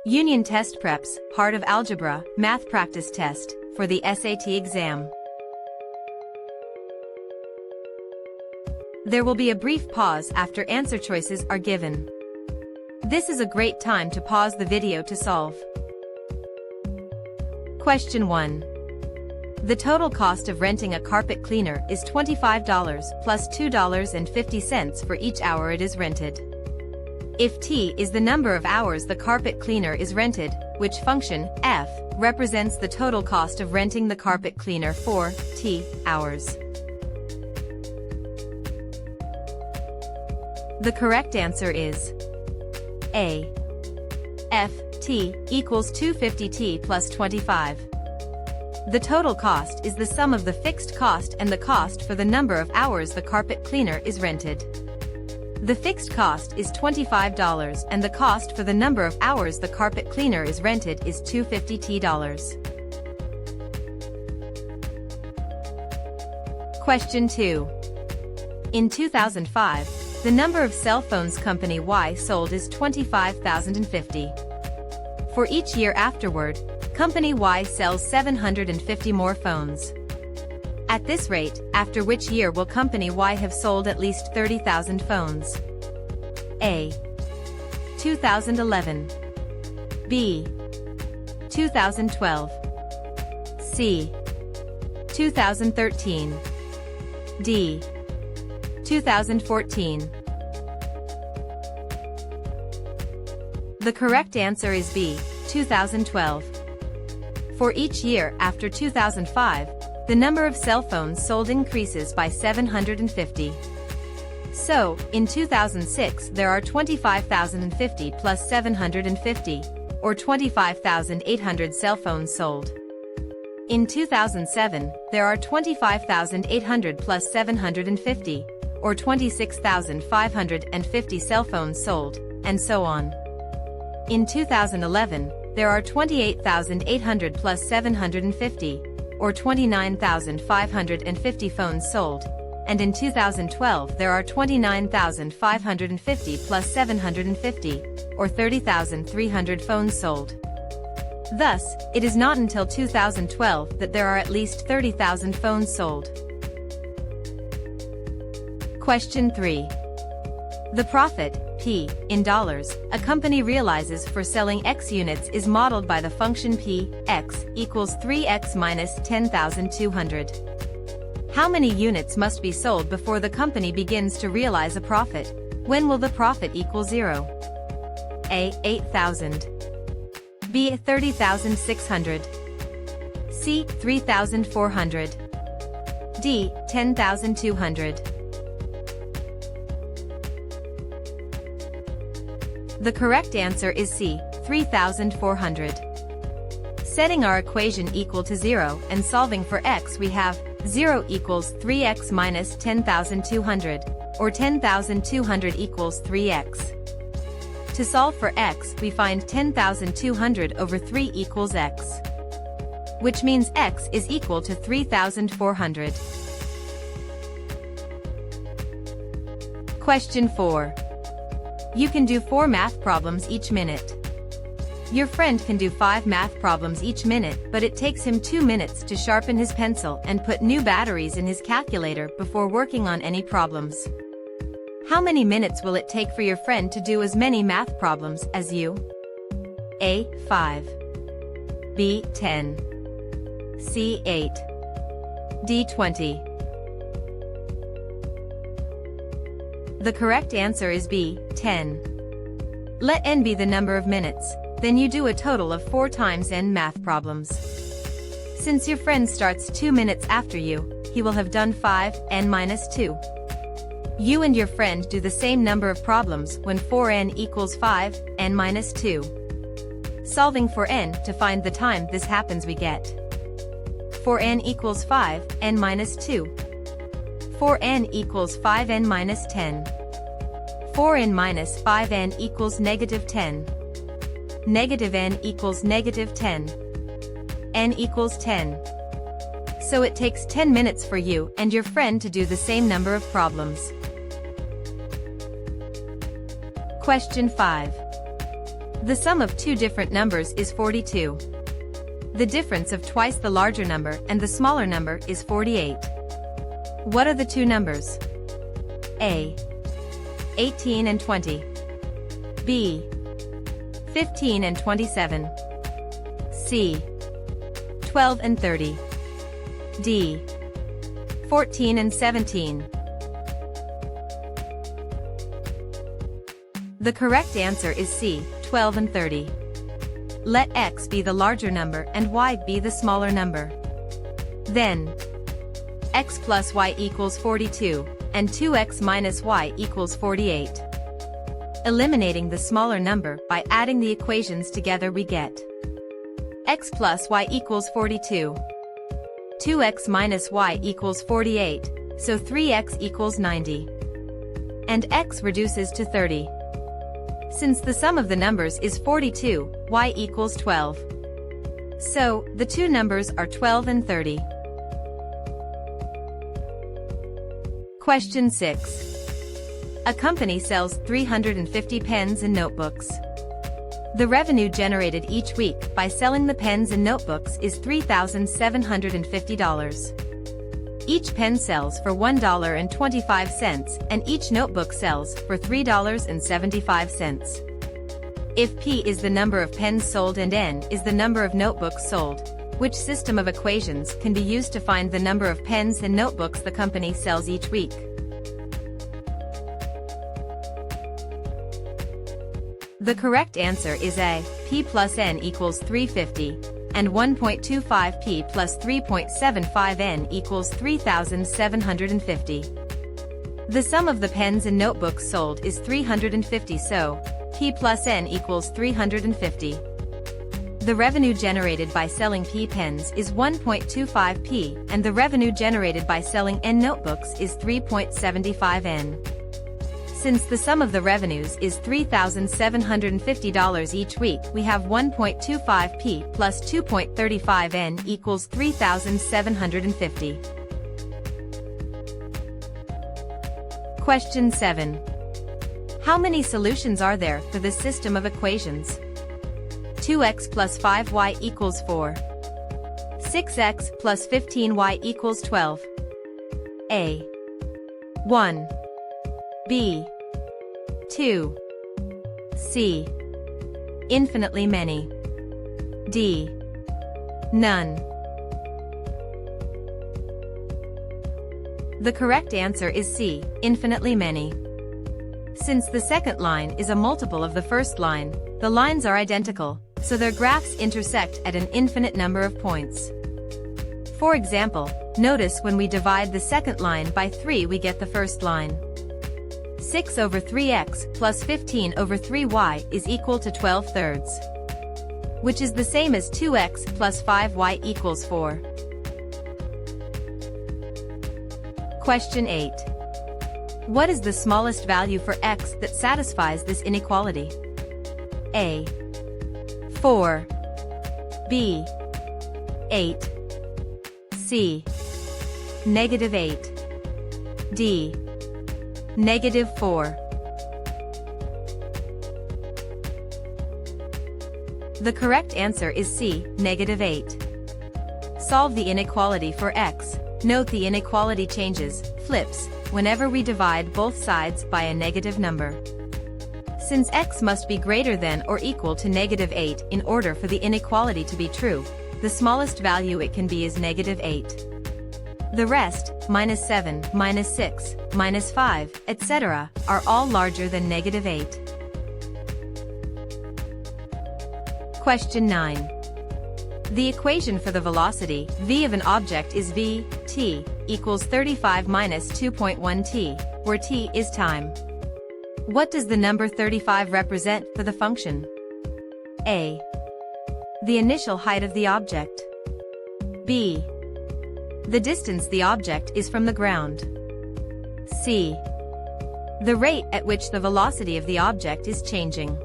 Union Test Preps, Heart of Algebra, Math Practice Test, for the SAT exam. There will be a brief pause after answer choices are given. This is a great time to pause the video to solve. Question 1. The total cost of renting a carpet cleaner is $25 plus $2.50 for each hour it is rented. If T is the number of hours the carpet cleaner is rented, which function, f, represents the total cost of renting the carpet cleaner for T hours? The correct answer is A. F, T, equals 250T plus 25. The total cost is the sum of the fixed cost and the cost for the number of hours the carpet cleaner is rented. The fixed cost is $25 and the cost for the number of hours the carpet cleaner is rented is $250T. Question 2. In 2005, the number of cell phones company Y sold is 25,050. For each year afterward, company Y sells 750 more phones. At this rate, after which year will company Y have sold at least 30,000 phones? A. 2011. B. 2012. C. 2013. D. 2014. The correct answer is B. 2012. For each year after 2005, the number of cell phones sold increases by 750. So, in 2006 there are 25,050 plus 750, or 25,800 cell phones sold. In 2007, there are 25,800 plus 750, or 26,550 cell phones sold, and so on. In 2011, there are 28,800 plus 750, or 29,550 phones sold, and in 2012 there are 29,550 plus 750, or 30,300 phones sold. Thus, it is not until 2012 that there are at least 30,000 phones sold. Question 3. The profit, P, in dollars, a company realizes for selling X units is modeled by the function P, X, equals 3X minus 10,200. How many units must be sold before the company begins to realize a profit? When will the profit equal 0? A. 8,000. B. 30,600. C. 3,400. D. 10,200. The correct answer is C. 3,400. Setting our equation equal to 0 and solving for x, we have 0 equals 3x minus 10,200, or 10,200 equals 3x. To solve for x, we find 10,200 over 3 equals x, which means x is equal to 3,400. Question 4. You can do 4 math problems each minute. Your friend can do 5 math problems each minute, but it takes him 2 minutes to sharpen his pencil and put new batteries in his calculator before working on any problems. How many minutes will it take for your friend to do as many math problems as you? A. 5. B. 10. C. 8. D. 20. The correct answer is B. 10. Let n be the number of minutes, then you do a total of 4 times n math problems. Since your friend starts 2 minutes after you, he will have done 5 n minus 2. You and your friend do the same number of problems when 4n equals 5 n minus 2. Solving for n to find the time this happens, we get 4n equals 5 n minus 2. 4n equals 5n minus 10. 4n minus 5n equals negative 10. Negative n equals negative 10. N equals 10. So it takes 10 minutes for you and your friend to do the same number of problems. Question 5. The sum of two different numbers is 42. The difference of twice the larger number and the smaller number is 48. What are the two numbers? A. 18 and 20. B. 15 and 27. C. 12 and 30. D. 14 and 17. The correct answer is C, 12 and 30. Let x be the larger number and y be the smaller number. Then, x plus y equals 42, and 2x minus y equals 48. Eliminating the smaller number by adding the equations together, we get x plus y equals 42. 2x minus y equals 48, so 3x equals 90. And x reduces to 30. Since the sum of the numbers is 42, y equals 12. So, the two numbers are 12 and 30. Question 6. A company sells 350 pens and notebooks. The revenue generated each week by selling the pens and notebooks is $3,750. Each pen sells for $1.25 and each notebook sells for $3.75. If P is the number of pens sold and N is the number of notebooks sold, which system of equations can be used to find the number of pens and notebooks the company sells each week? The correct answer is A. P plus N equals 350, and 1.25 P plus 3.75 N equals 3,750. The sum of the pens and notebooks sold is 350, so P plus N equals 350. The revenue generated by selling P pens is 1.25 P, and the revenue generated by selling N notebooks is 3.75 N. Since the sum of the revenues is $3,750 each week, we have 1.25 P plus 2.35 N equals 3,750. Question 7. How many solutions are there for this system of equations? 2x plus 5y equals 4. 6x plus 15y equals 12. A. 1. B. 2. C. Infinitely many. D. None. The correct answer is C, infinitely many. Since the second line is a multiple of the first line, the lines are identical, so their graphs intersect at an infinite number of points. For example, notice when we divide the second line by 3, we get the first line. 6 over 3x plus 15 over 3y is equal to 12 thirds, which is the same as 2x plus 5y equals 4. Question 8. What is the smallest value for x that satisfies this inequality? A. 4. B. 8. C. -8. D. -4. The correct answer is C, -8. Solve the inequality for x. Note the inequality changes, flips, whenever we divide both sides by a negative number. Since x must be greater than or equal to -8 in order for the inequality to be true, the smallest value it can be is -8. The rest, -7, -6, -5, etc., are all larger than -8. Question 9. The equation for the velocity v of an object is v, t, equals 35 minus 2.1 t, where t is time. What does the number 35 represent for the function? A. The initial height of the object. B. The distance the object is from the ground. C. The rate at which the velocity of the object is changing.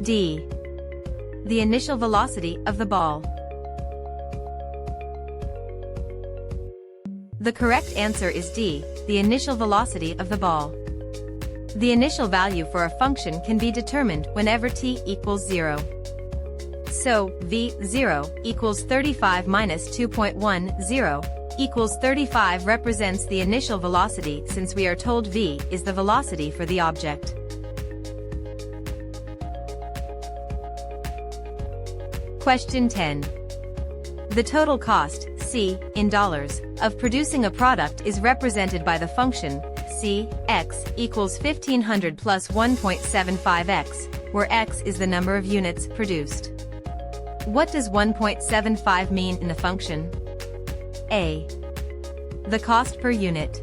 D. The initial velocity of the ball. The correct answer is D, the initial velocity of the ball. The initial value for a function can be determined whenever t equals 0. So, v0 equals 35 minus 2.10 equals 35 represents the initial velocity since we are told v is the velocity for the object. Question 10. The total cost, C, in dollars, of producing a product is represented by the function, C, x, equals 1500 plus 1.75x, where x is the number of units produced. What does 1.75 mean in the function? A. The cost per unit.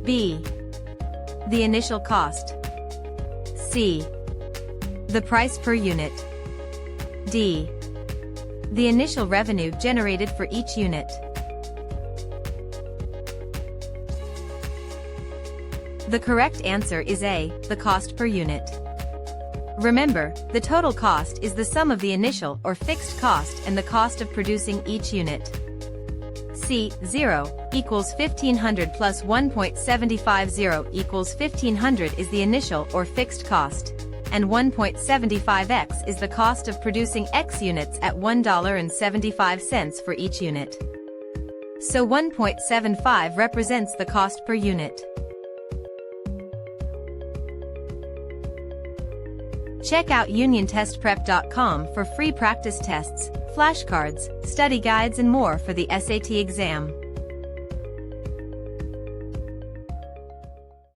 B. The initial cost. C. The price per unit. D. The initial revenue generated for each unit. The correct answer is A, the cost per unit. Remember, the total cost is the sum of the initial or fixed cost and the cost of producing each unit. C, 0, equals 1500 plus 1.750 equals 1500 is the initial or fixed cost, and 1.75x is the cost of producing x units at $1.75 for each unit. So 1.75 represents the cost per unit. Check out uniontestprep.com for free practice tests, flashcards, study guides and more for the SAT exam.